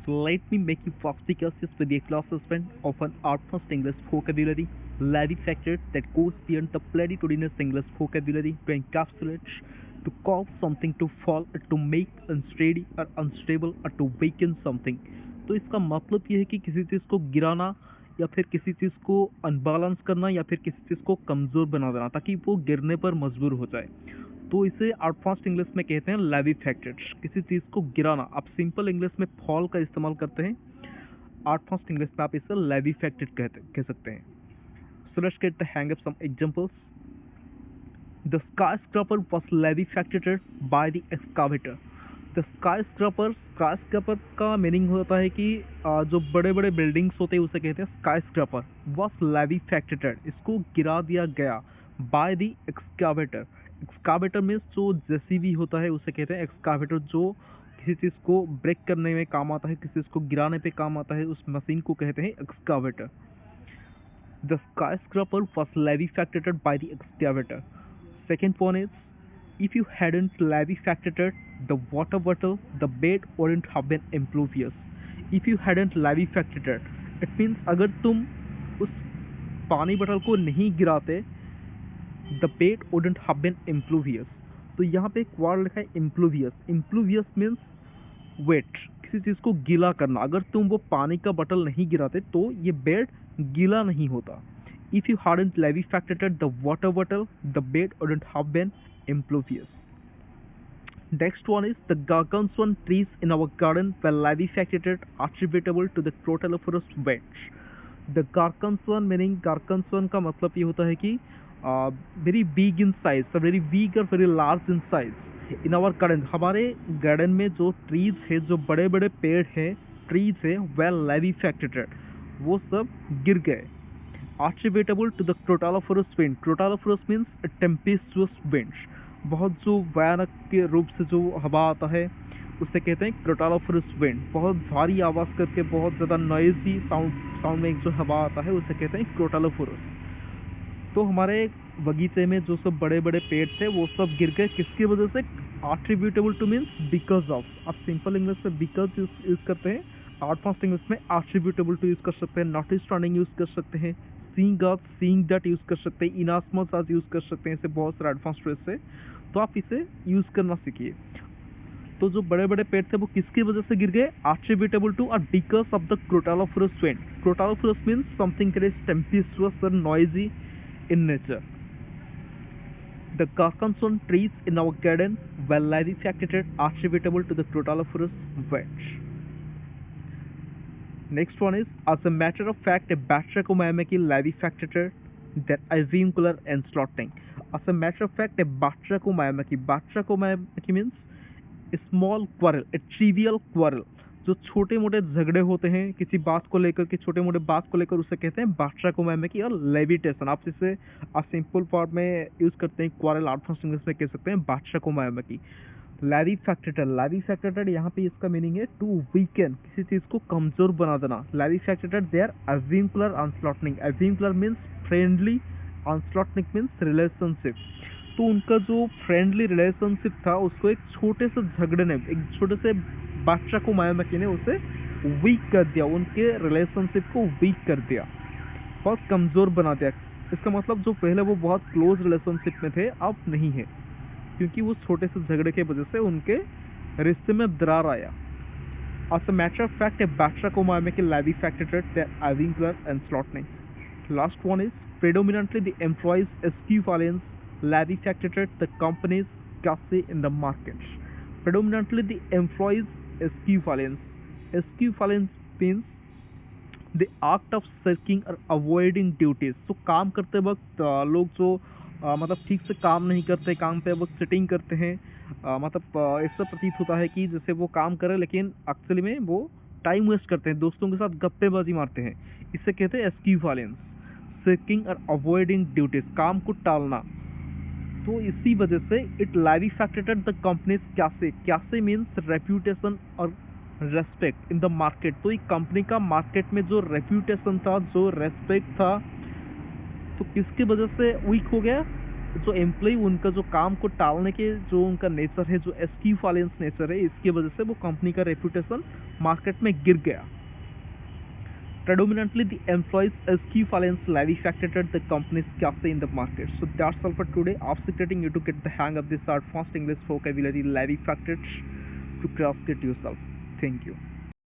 So let me make you fast because this will be a class suspend of an advanced English vocabulary, levy factor that goes beyond the platitudinous English vocabulary to encapsulate, to cause something to fall, or to make unsteady or unstable or to weaken something. तो इसका मतलब ये है कि किसी चीज़ को गिराना या फिर किसी चीज़ को अनबैलेंस करना या फिर किसी चीज़ को कमज़ोर बना देना ताकि वो गिरने पर मजबूर हो जाए। तो इसे आउटफास्ट इंग्लिश में कहते हैं लेवी फैक्टेड, किसी चीज़ को गिराना। आप सिंपल इंग्लिश में फॉल का इस्तेमाल करते हैं, आउटफास्ट इंग्लिश में आप इसे लेवी फैक्टेड कह सकते हैं। So let's get the hang of some examples. The skyscraper was levy factored by the excavator। The skyscraper का मीनिंग होता है कि जो बड़े बड़े बिल्डिंग्स होते हैं उसे कहते हैं skyscraper। was levy factored, इसको गिरा दिया गया by the excavator। एक्सकावेटर में जो जेसीबी होता है उसे कहते हैं एक्सकावेटर, जो किसी चीज़ को ब्रेक करने में काम आता है, किसी चीज़ को गिराने पे काम आता है, उस मशीन को कहते हैं excavator. The skyscraper was levy factored by the excavator। Second one is, if you hadn't levy factored the water bottle, the bed wouldn't have been impervious। If you hadn't levy factored, it means अगर तुम उस पानी बोतल को नहीं गिराते, the bed wouldn't have been impluvious. तो यहाँ पे एक वर्ड लिखा है इम्प्लूवियस। इम्प्लूवियस मीन्स वेट, किसी चीज़ को गीला करना। अगर तुम वो पानी का बटल नहीं गिराते तो ये बेड गीला नहीं होता। If you hadn't levy factored the water bottle, the bed wouldn't have been impervious। Next one is, the gargantuan trees in our garden were levy factored attributable to the Crotalophoros wedge। The gargantuan meaning, gargantuan का मतलब ये होता है कि very big in size, very big और very large in size. In our garden, हमारे garden में जो ट्रीज है, जो बड़े बड़े पेड़ है, ट्रीज है, वेल लेवी फैक्टेड, वो सब गिर गए। attributable to the Crotalophoros wind। Crotalophoros means tempestuous winds, बहुत जो भयानक के रूप से जो हवा आता है उसे कहते हैं Crotalophoros wind। बहुत भारी आवाज़ करके, बहुत ज़्यादा नॉइजी साउंड में जो हवा आता है उसे कहते हैं Crotalophoros। तो हमारे बगीचे में जो सब बड़े बड़े पेड़ थे वो सब गिर गए, किसकी वजह से? attributable to means because of. आप सिंपल इंग्लिश में बिकॉज यूज करते हैं, आउटफास्ट इंग्लिश में attributable to यूज कर सकते हैं, नॉटस्टैंडिंग यूज कर सकते हैं, seeing of, seeing that use कर सकते हैं, इनअसमच एज यूज कर सकते हैं। इसे बहुत सारे एडवांस फ्रेज से, तो आप इसे यूज करना सीखिए। तो जो बड़े बड़े पेड़ थे वो किसकी वजह से गिर गए? attributable to और because of the Crotalophoros wind। Crotalophoros means something that is tempestuous and noisy in nature। The gargantuan trees in our garden were levy factored attributable to the Crotalophoros wedge। Next one is, as a matter of fact, a Batrachomaemaki levy factored that avuncular enslotting। As a matter of fact, a Batrachomaemaki means a small quarrel, a trivial quarrel। जो छोटे मोटे झगड़े होते हैं किसी बात को लेकर के, छोटे मोटे बात को लेकर, उसे कहते हैं बाट्राकोमाइमेकी और लेविटेशन। आप इसे सिंपल फॉर्म में यूज करते हैं, क्वारल आउटफास्ट इंग्लिश में कह सकते हैं बाट्राकोमाइमेकी। लेवी फैक्टेड यहाँ पे इसका मीनिंग है टू वीकन, किसी चीज को कमजोर बना देना। लेवी फैक्टेड दे आर अविंकुलर अनस्लॉटनिंग। अविंकुलर मीन्स फ्रेंडली, अनस्लॉटनिंग मीन्स रिलेशनशिप। तो उनका जो फ्रेंडली रिलेशनशिप था उसको एक छोटे से झगड़े ने, एक छोटे से बाट्राकोमाइमेकी ने उसे वीक कर दिया, उनके रिलेशनशिप को वीक कर दिया, बहुत कमज़ोर बना दिया। इसका मतलब जो पहले वो बहुत क्लोज रिलेशनशिप में थे अब नहीं है, क्योंकि वो छोटे से झगड़े की वजह से उनके रिश्ते में दरार आया। As a matter of fact, a Batrachomaimaki levy factored their avuncular enslotting। Last one is, predominantly the employees equivalence levy factored the company's casse in the market। Predominantly the employees equivalence। Equivalence means the act of shirking or avoiding duties। तो काम करते वक्त लोग जो मतलब ठीक से काम नहीं करते, काम पे वो सिटिंग करते हैं, मतलब ऐसा प्रतीत होता है कि जैसे वो काम करे लेकिन एक्चुअली में वो टाइम वेस्ट करते हैं, दोस्तों के साथ गप्पेबाजी मारते हैं। इससे कहते हैं equivalence। shirking और avoiding duties, काम को टालना। तो इसी वजह से it levy faceted the companies कैसे। कैसे मीन्स रेप्यूटेशन और रेस्पेक्ट इन द मार्केट। तो एक कंपनी का मार्केट में जो रेप्यूटेशन था, जो रेस्पेक्ट था, तो किसकी वजह से वीक हो गया? जो एम्प्लॉय उनका जो काम को टालने के जो उनका नेचर है, जो एस्क्यूफालेंस नेचर है, इसकी वजह से वो कंपनी का रेपुटेशन मार्केट में गिर गया. Predominantly, the employees equivalence levy factored the company's cafe in the market. So that's all for today. Obfuscating you to get the hang of this advanced English vocabulary levy factored to grasp it yourself. Thank you.